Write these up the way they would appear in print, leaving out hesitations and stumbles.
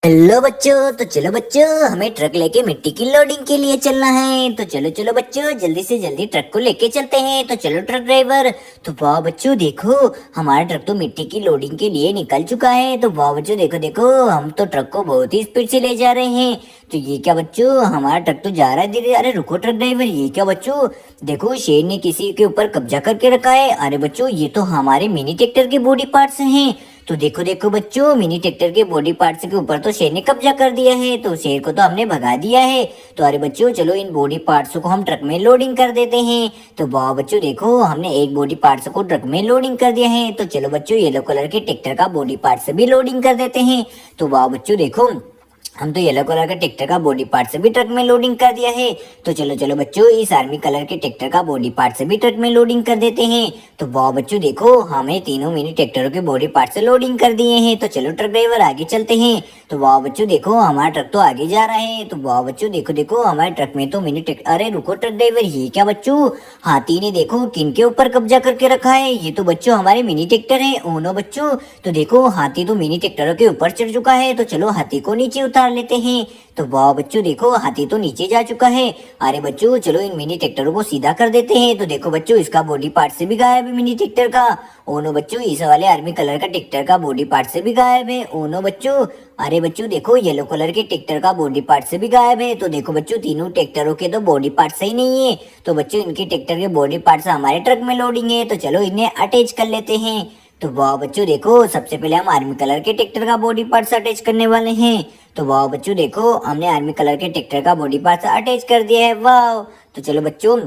Hello बच्चों, तो चलो बच्चों, हमें ट्रक लेके मिट्टी की लोडिंग के लिए चलना है। तो चलो चलो बच्चों, जल्दी से जल्दी ट्रक को लेके चलते हैं। तो चलो ट्रक ड्राइवर। तो वाह बच्चों देखो, हमारा ट्रक तो मिट्टी की लोडिंग के लिए निकल चुका है। तो वाह बच्चों देखो देखो, हम तो ट्रक को बहुत ही स्पीड से ले जा रहे हैं। तो ये क्या बच्चों, हमारा ट्रक तो जा रहा है धीरे। अरे रुको ट्रक ड्राइवर, ये क्या बच्चों, देखो शेर ने किसी के ऊपर कब्जा करके रखा है। अरे बच्चों, ये तो हमारे मिनी ट्रैक्टर के बॉडी पार्ट्स हैं। तो देखो देखो बच्चों, मिनी ट्रैक्टर के बॉडी पार्ट्स के ऊपर तो शेर ने कब्जा कर दिया है। तो शेर को तो हमने भगा दिया है। तो अरे बच्चों चलो, इन बॉडी पार्ट्स को हम ट्रक में लोडिंग कर देते हैं। तो वाह बच्चों देखो, हमने एक बॉडी पार्ट्स को ट्रक में लोडिंग कर दिया है। तो चलो बच्चों, येलो कलर के ट्रैक्टर का बॉडी पार्ट्स भी लोडिंग कर देते हैं। तो वाह बच्चों देखो, हम तो येलो कलर के ट्रैक्टर का बॉडी पार्ट से भी ट्रक में लोडिंग कर दिया है। तो चलो चलो बच्चों, इस आर्मी कलर के ट्रैक्टर का बॉडी पार्ट से भी ट्रक में लोडिंग कर देते हैं। तो वाह बच्चों देखो, हमें तीनों मिनी ट्रैक्टरों के बॉडी पार्ट से लोडिंग कर दिए हैं। तो चलो ट्रक ड्राइवर आगे चलते हैं। तो वाह बच्चों देखो, हमारा ट्रक तो आगे जा रहा है। तो वाह बच्चों देखो देखो, हमारे ट्रक में तो मिनी ट्रैक्टर। अरे रुको ट्रक ड्राइवर, ये क्या बच्चों, हाथी ने देखो किन के ऊपर कब्जा करके रखा है। ये तो बच्चों हमारे मिनी ट्रैक्टर है। ओनो बच्चों, तो देखो हाथी तो मिनी ट्रैक्टरों के ऊपर चढ़ चुका है। तो चलो हाथी को नीचे उतार लेते हैं। तो वाह बच्चों देखो, हाथी तो नीचे जा चुका है। अरे बच्चों चलो, इन मिनी ट्रैक्टरों को सीधा कर देते हैं। तो देखो बच्चों, इसका बॉडी पार्ट से भी गायब है मिनी ट्रैक्टर का। ओनो बच्चों, इस वाले आर्मी कलर का ट्रैक्टर का बॉडी पार्ट से भी गायब है। ओनो बच्चों, अरे बच्चों देखो, येलो कलर के ट्रैक्टर का बॉडी पार्ट से भी गायब है। तो देखो बच्चों, तीनों ट्रैक्टरों के तो बॉडी पार्ट सही नहीं है। तो बच्चों, इनके ट्रैक्टर के बॉडी पार्ट से हमारे ट्रक में लोडिंग है। तो चलो इन्हें अटैच कर लेते हैं। तो वाह बच्चों देखो, सबसे पहले हम आर्मी कलर के ट्रैक्टर का बॉडी पार्ट अटैच करने वाले हैं। तो वाह बच्चों देखो, हमने आर्मी कलर के ट्रैक्टर का बॉडी पार्ट अटैच कर दिया है। वाह, तो चलो बच्चों,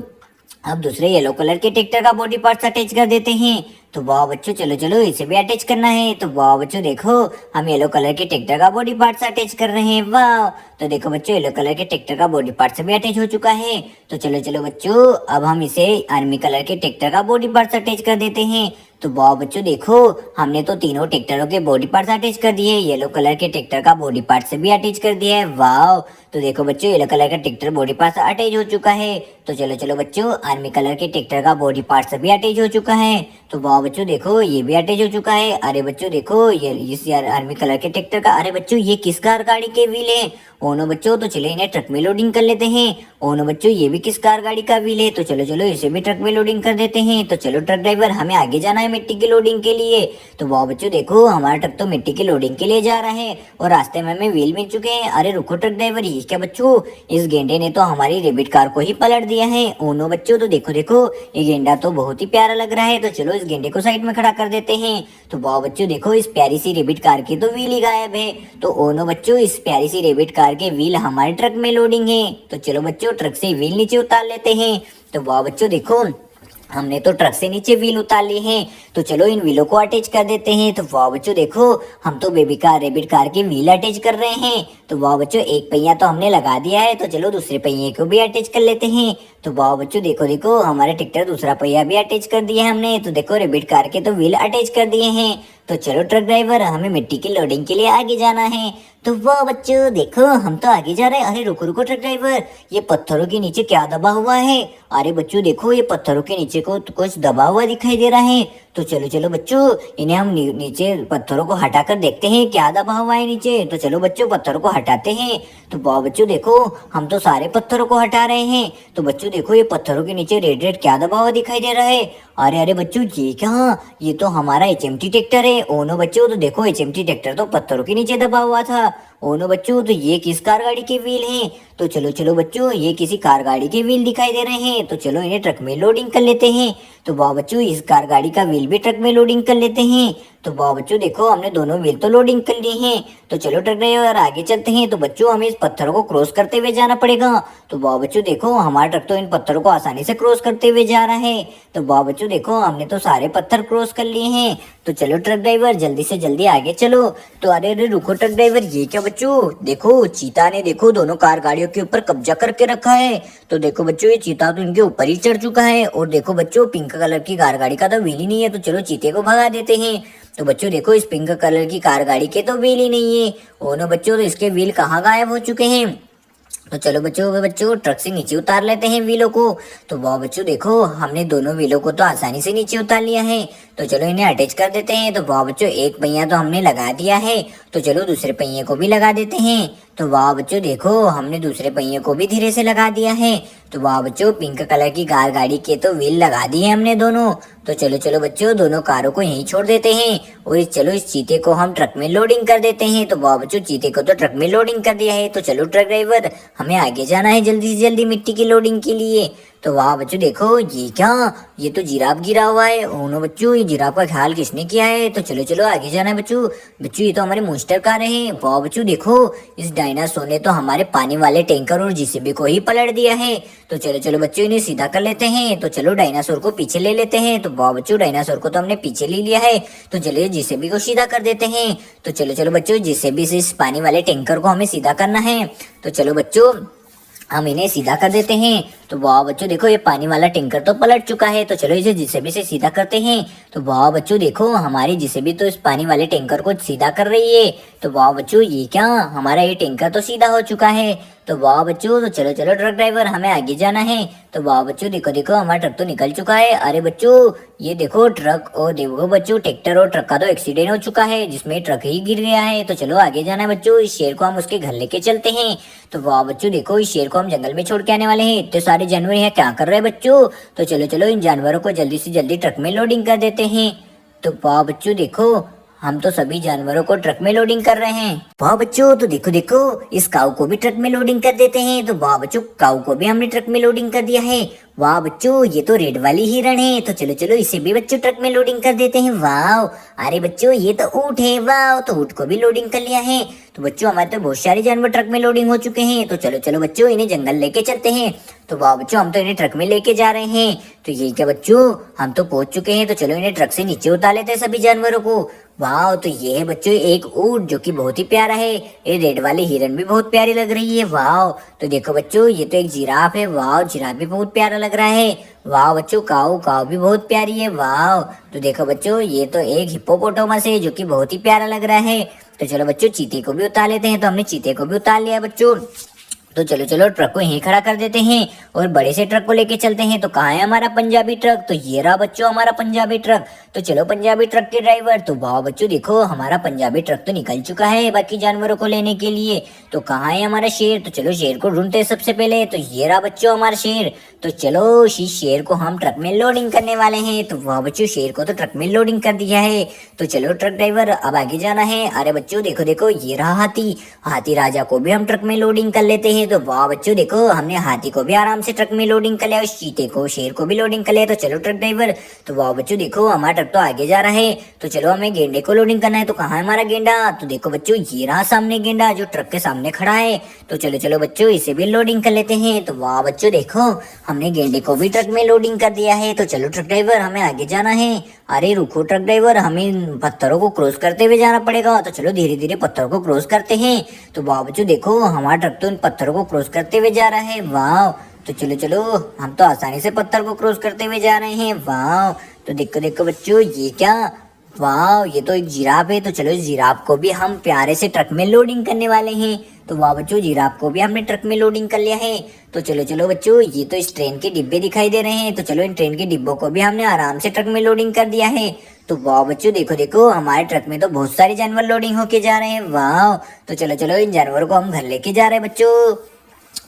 अब दूसरे येलो कलर के ट्रैक्टर का बॉडी पार्ट्स अटैच कर देते हैं। तो वाह बच्चों, चलो चलो, इसे भी अटैच करना है। तो वाह बच्चों देखो, हम येलो कलर के ट्रैक्टर का बॉडी पार्ट्स अटैच कर रहे हैं। वाह, तो देखो बच्चों, येलो कलर के ट्रैक्टर का बॉडी पार्ट्स भी अटैच हो चुका है। तो चलो चलो बच्चों, अब हम इसे आर्मी कलर के ट्रैक्टर का बॉडी पार्ट्स अटैच कर देते हैं। तो वाह बच्चों देखो, हमने तो तीनों ट्रैक्टरों के बॉडी पार्ट्स अटैच कर दिए। येलो कलर के ट्रैक्टर का बॉडी पार्ट से भी अटैच कर दिया है। वाह, तो देखो बच्चों, येलो कलर का ट्रैक्टर बॉडी पार्ट अटैच हो चुका है। तो चलो चलो बच्चों, आर्मी कलर के ट्रैक्टर का बॉडी पार्ट से भी अटैच हो चुका है। तो वाह बच्चों देखो, ये भी अटैच हो चुका है। अरे बच्चों देखो, ये इस आर्मी कलर के ट्रैक्टर का। अरे बच्चों, ये किस कार गाड़ी के व्हील है। ओनो बच्चों, तो चले इन्हें ट्रक में लोडिंग कर लेते हैं। ओनो बच्चों, ये भी किस कार गाड़ी का व्हील है। तो चलो चलो, इसे भी ट्रक में लोडिंग कर देते हैं। तो चलो ट्रक ड्राइवर, हमें आगे जाना है मिट्टी की लोडिंग के लिए। तो वाह बच्चों देखो, हमारा ट्रक तो मिट्टी की लोडिंग के लिए जा रहा है और रास्ते में हमें व्हील मिल चुके हैं। अरे रुको ट्रक ड्राइवर, ये क्या बच्चों, इस गेंडे ने तो हमारी रेबिट कार को ही पलट दिया है। ओनो बच्चों, तो देखो देखो, ये गेंडा तो बहुत ही प्यारा लग रहा है। तो चलो इस गेंडे को साइड में खड़ा कर देते हैं। तो वाह बच्चों देखो, इस प्यारी सी रेबिट कार की तो व्हील ही गायब है। तो ओनो बच्चों, इस प्यारी सी रेबिट कार के व्हील हमारे ट्रक में लोडिंग है। तो चलो बच्चों, ट्रक से व्हील नीचे उतार लेते हैं। तो वाह बच्चों देखो, हमने तो ट्रक से नीचे व्हील उतार लिए हैं। तो चलो इन व्हीलों को अटैच कर देते हैं। तो वाह बच्चों देखो, हम तो बेबी कार रेबिट कार के व्हील अटैच कर रहे हैं। तो वाह बच्चों, एक पहिया तो हमने लगा दिया है। तो चलो दूसरे पहिए को भी अटैच कर लेते हैं। तो वाह बच्चों देखो देखो, हमारे ट्रैक्टर दूसरा पहिया भी अटैच कर दिया है हमने। तो देखो, रेबिट कार के तो व्हील अटैच कर दिए हैं। तो चलो ट्रक ड्राइवर, हमें मिट्टी की लोडिंग के लिए आगे जाना है। तो वाह बच्चों देखो, हम तो आगे जा रहे हैं। अरे रुको रुको ट्रक ड्राइवर, ये पत्थरों के नीचे क्या दबा हुआ है। अरे बच्चों देखो, ये पत्थरों के नीचे को कुछ दबा हुआ दिखाई दे रहा है। तो चलो चलो बच्चों, इन्हें हम नीचे पत्थरों को हटाकर देखते हैं क्या दबा हुआ है नीचे। तो चलो बच्चों, पत्थरों को हटाते हैं। तो वाह बच्चों देखो, हम तो सारे पत्थरों को हटा रहे हैं। तो बच्चों देखो, ये पत्थरों के नीचे रेड रेड क्या दबा हुआ दिखाई दे रहा है। अरे अरे बच्चों, ये क्या, ये तो हमारा एचएमटी ट्रैक्टर है। ओनो बच्चों, तो देखो एचएमटी ट्रैक्टर तो पत्थरों के नीचे दबा हुआ था। ओनो बच्चों, तो ये किस कार गाड़ी के व्हील हैं। तो चलो चलो बच्चों, ये किसी कार गाड़ी के व्हील दिखाई दे रहे हैं। तो चलो इन्हें ट्रक में लोडिंग कर लेते हैं। तो वाह बच्चों, इस कार गाड़ी का व्हील भी ट्रक में लोडिंग कर लेते हैं। तो वाह बच्चों देखो, हमने दोनों व्हील तो लोडिंग कर लिए हैं। तो चलो ट्रक ड्राइवर आगे चलते हैं। तो बच्चों, हमें इस पत्थरों को क्रॉस करते हुए जाना पड़ेगा। तो वाह बच्चों देखो, हमारा ट्रक तो इन पत्थरों को आसानी से क्रॉस करते हुए जा रहा है। तो वाह बच्चों देखो, हमने तो सारे पत्थर क्रॉस कर लिए हैं। तो चलो ट्रक ड्राइवर, जल्दी से जल्दी आगे चलो। तो अरे अरे रुको ट्रक ड्राइवर, ये क्या बच्चों, देखो चीता ने देखो दोनों कार गाड़ियों के ऊपर कब्जा करके रखा है। तो देखो बच्चों, ये चीता तो इनके ऊपर ही चढ़ चुका है। और देखो बच्चों, पिंक कलर की कार गाड़ी का तो व्हील ही नहीं है। तो चलो चीते को भगा देते हैं। तो बच्चों देखो, इस पिंक कलर की कार गाड़ी के तो व्हील ही नहीं है। ओनो बच्चों, तो इसके व्हील कहाँ गायब हो चुके हैं। तो चलो बच्चों ट्रक से नीचे उतार लेते हैं व्हीलों को। तो वाह बच्चों देखो, हमने दोनों व्हीलों को तो आसानी से नीचे उतार लिया है। तो चलो इन्हें अटैच कर देते हैं। तो वाह बच्चों एक पहिया तो हमने लगा दिया है, तो चलो दूसरे पहिए को भी लगा देते हैं। तो वाह बच्चों देखो, हमने दूसरे पहिए को भी धीरे से लगा दिया है। तो वाह बच्चों पिंक कलर की कार गाड़ी के तो व्हील लगा दिए हमने दोनों। तो चलो बच्चों दोनों कारों को यहीं छोड़ देते हैं और चलो इस चीते को हम ट्रक में लोडिंग कर देते हैं। तो वाह बच्चों चीते को तो ट्रक में लोडिंग कर दिया है। तो चलो ट्रक ड्राइवर, हमें आगे जाना है जल्दी से जल्दी मिट्टी की लोडिंग के लिए। तो वाह बच्चों देखो, ये क्या, ये तो जिराफ गिरा हुआ है। ओ नो बच्चों, ये जिराफ का ख्याल किसने किया है। तो चलो आगे जाना है बच्चों। बच्चों ये तो हमारे मॉन्स्टर कार हैं। वाह बच्चों देखो, इस डायनासोर ने तो हमारे पानी वाले टैंकर और जेसीबी को ही पलट दिया है। तो चलो बच्चों इन्हें सीधा कर लेते हैं। तो चलो डायनासोर को पीछे ले लेते हैं। तो वाह बच्चों डायनासोर को तो हमने पीछे ले लिया है। तो चलिए जेसीबी को सीधा कर देते हैं। तो चलो बच्चों जेसीबी से इस पानी वाले टैंकर को हमें सीधा करना है। तो चलो बच्चों हम इन्हें सीधा कर देते हैं। तो वाह बच्चों देखो, ये पानी वाला टैंकर तो पलट चुका है। तो चलो इसे जेसीबी से सीधा करते हैं। तो वाह बच्चों देखो, हमारी जेसीबी तो इस पानी वाले टैंकर को सीधा कर रही है। तो वाह बच्चों ये क्या, हमारा ये टैंकर तो सीधा हो चुका है। तो वाह बच्चों, तो चलो ट्रक ड्राइवर, हमें आगे जाना है। तो वाह बच्चों देखो हमारा ट्रक तो निकल चुका है। अरे बच्चों ये देखो ट्रक, और देखो बच्चों ट्रैक्टर और ट्रक का तो एक्सीडेंट हो चुका है, जिसमें ट्रक ही गिर गया है। तो चलो आगे जाना है बच्चों, इस शेर को हम उसके घर लेके चलते हैं। तो वाह बच्चों देखो, इस शेर को हम जंगल में छोड़ के आने वाले हैं। इतने सारे जानवर हैं, क्या कर रहे हैं बच्चों। तो चलो इन जानवरों को जल्दी से जल्दी ट्रक में लोडिंग कर देते हैं। तो वाह बच्चों देखो, हम तो सभी जानवरों को ट्रक में लोडिंग कर रहे हैं। वाह बच्चों, तो देखो इस काऊ को भी ट्रक में लोडिंग कर देते हैं। तो वाह बच्चों, काऊ को भी हमने ट्रक में लोडिंग कर दिया है। वाह बच्चों, ये तो रेड वाली हिरण है। तो चलो इसे भी बच्चों ट्रक में लोडिंग कर देते हैं। वाह, अरे बच्चों ये तो ऊँट है। वाह, तो ऊँट को भी लोडिंग कर लिया है। तो बच्चों हमारे तो बहुत सारे जानवर ट्रक में लोडिंग हो चुके हैं। तो चलो बच्चों इन्हें जंगल लेके चलते हैं। तो वाह बच्चों, हम तो इन्हें ट्रक में लेके जा रहे हैं। तो ये क्या बच्चों, हम तो पहुंच चुके हैं। तो चलो इन्हें ट्रक से नीचे उतार लेते हैं सभी जानवरों को। वाह, तो ये है बच्चों एक ऊँट, जो कि बहुत ही प्यारा है। ये रेड वाली हिरन भी बहुत प्यारी लग रही है। वाह, तो देखो बच्चों ये तो एक जिराफ है। वाह, जिराफ भी बहुत प्यारा लग रहा है। वाह बच्चों, काऊ भी बहुत प्यारी है। वाह, तो देखो बच्चों ये तो एक हिप्पोपोटामस है, जो कि बहुत ही प्यारा लग रहा है। तो चलो बच्चों चीते को भी उतार लेते हैं। तो हमने चीते को भी उतार लिया बच्चों। तो चलो ट्रक को यहीं खड़ा कर देते हैं और बड़े से ट्रक को लेके चलते हैं। तो कहाँ है हमारा पंजाबी ट्रक। तो ये रहा बच्चों हमारा पंजाबी ट्रक। तो चलो पंजाबी ट्रक के ड्राइवर। तो वाह बच्चों देखो, हमारा पंजाबी ट्रक तो निकल चुका है बाकी जानवरों को लेने के लिए। तो कहाँ है हमारा शेर। तो चलो शेर को ढूंढते हैं सबसे पहले। तो ये रहा बच्चों हमारा शेर। तो चलो इस शेर को हम ट्रक में लोडिंग करने वाले हैं। तो वाह बच्चों, शेर को तो ट्रक में लोडिंग कर दिया है। तो चलो ट्रक ड्राइवर, अब आगे जाना है। अरे बच्चों देखो ये रहा हाथी। हाथी राजा को भी हम ट्रक में लोडिंग कर लेते हैं। तो वाह बच्चों देखो, हमने हाथी को भी आराम से ट्रक में लोडिंग कर लिया और चीते को, शेर को भी लोडिंग कर लिया। तो चलो ट्रक ड्राइवर। तो वाह बच्चों देखो, हमारा ट्रक तो आगे जा रहा है। तो चलो हमें गेंडे को लोडिंग करना है। तो कहाँ है हमारा गेंडा। तो देखो बच्चों ये रहा सामने गेंडा, जो ट्रक के सामने खड़ा है। तो चलो बच्चों इसे भी लोडिंग कर लेते हैं। तो वाह बच्चों देखो, हमने गेंडे को भी ट्रक में लोडिंग कर दिया है। तो चलो ट्रक ड्राइवर, हमें आगे जाना है। अरे रुको ट्रक ड्राइवर, हमें पत्थरों को क्रॉस करते हुए जाना पड़ेगा। तो चलो धीरे धीरे पत्थरों को क्रॉस करते हैं। तो वाह बच्चों देखो, हमारा ट्रक तो इन पत्थरों को क्रॉस करते हुए जा रहा है। वाह, तो चलो हम तो आसानी से पत्थर को क्रॉस करते हुए जा रहे हैं। वाह, तो देखो बच्चों ये क्या, वाह ये तो एक जिराफ है। तो चलो इस जिराफ को भी हम प्यारे से ट्रक में लोडिंग करने वाले हैं। तो वाह बच्चों, जिराफ को भी हमने ट्रक में लोडिंग कर लिया है। तो चलो बच्चों, ये तो इस ट्रेन के डिब्बे दिखाई दे रहे हैं। तो चलो इन ट्रेन के डिब्बों को भी हमने आराम से ट्रक में लोडिंग कर दिया है। तो वाह बच्चों देखो हमारे ट्रक में तो बहुत सारे जानवर लोडिंग होके जा रहे हैं। वाह, तो चलो इन जानवरों को हम घर लेके जा रहे हैं बच्चों।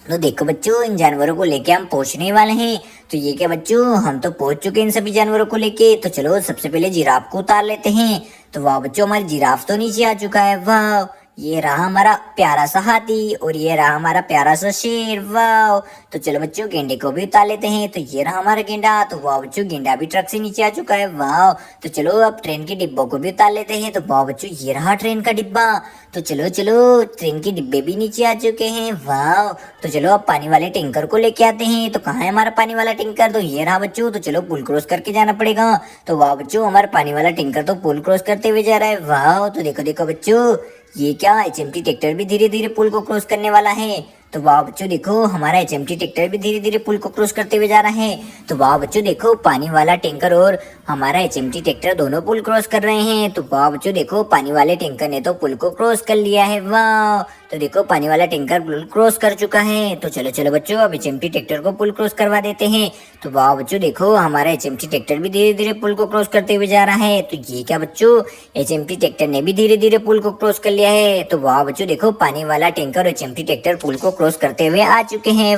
तो देखो बच्चों, इन जानवरों को लेके हम पहुंचने वाले हैं। तो ये क्या बच्चों, हम तो पहुंच चुके हैं इन सभी जानवरों को लेके। तो चलो सबसे पहले जिराफ को उतार लेते हैं। तो वाह बच्चों, हमारी जिराफ तो नीचे आ चुका है। वाह, ये रहा हमारा प्यारा सा हाथी और ये रहा हमारा प्यारा सा शेर। वाह, तो चलो बच्चों गेंडे को भी उतार लेते हैं। तो ये रहा हमारा गेंडा। तो वाह बच्चों, गेंडा भी ट्रक से नीचे आ चुका है। वाह, तो चलो अब ट्रेन के डिब्बों को भी उतार लेते हैं। तो वाह बच्चों, ये रहा ट्रेन का डिब्बा। तो चलो ट्रेन के डिब्बे भी नीचे आ चुके हैं। वाह, तो चलो अब पानी वाले टैंकर को लेके आते हैं। तो कहाँ है हमारा पानी वाला टैंकर। तो ये रहा बच्चों। तो चलो पुल क्रॉस करके जाना पड़ेगा। तो वाह बच्चों, हमारा पानी वाला टैंकर तो पुल क्रॉस करते हुए जा रहा है। वाह, तो देखो बच्चों, ये क्या, एचएमटी ट्रैक्टर भी धीरे धीरे पुल को क्रॉस करने वाला है। तो वाह बच्चों देखो, हमारा एचएमटी ट्रैक्टर भी धीरे धीरे पुल को क्रॉस करते हुए जा रहा है। तो वाह बच्चों देखो, पानी वाला टैंकर और हमारा एचएमटी ट्रैक्टर दोनों पुल क्रॉस कर रहे हैं। तो वाह बच्चों देखो, पानी वाले टैंकर ने तो पुल को क्रॉस कर लिया है। वाह, तो देखो पानी वाला टैंकर पुल क्रॉस कर चुका है। तो चलो चलो बच्चों अब एचएमटी ट्रैक्टर को पुल क्रॉस करवा देते हैं। तो वाह बच्चों देखो हमारा एचएमटी ट्रैक्टर भी धीरे धीरे पुल को क्रॉस करते हुए जा रहा है। तो ये क्या बच्चों, एचएमटी ट्रैक्टर ने भी धीरे धीरे पुल को क्रॉस कर लिया है। तो वाह बच्चों देखो पानी वाला टैंकर और एचएमटी ट्रैक्टर पुल को क्रॉस करते हुए आ चुके हैं।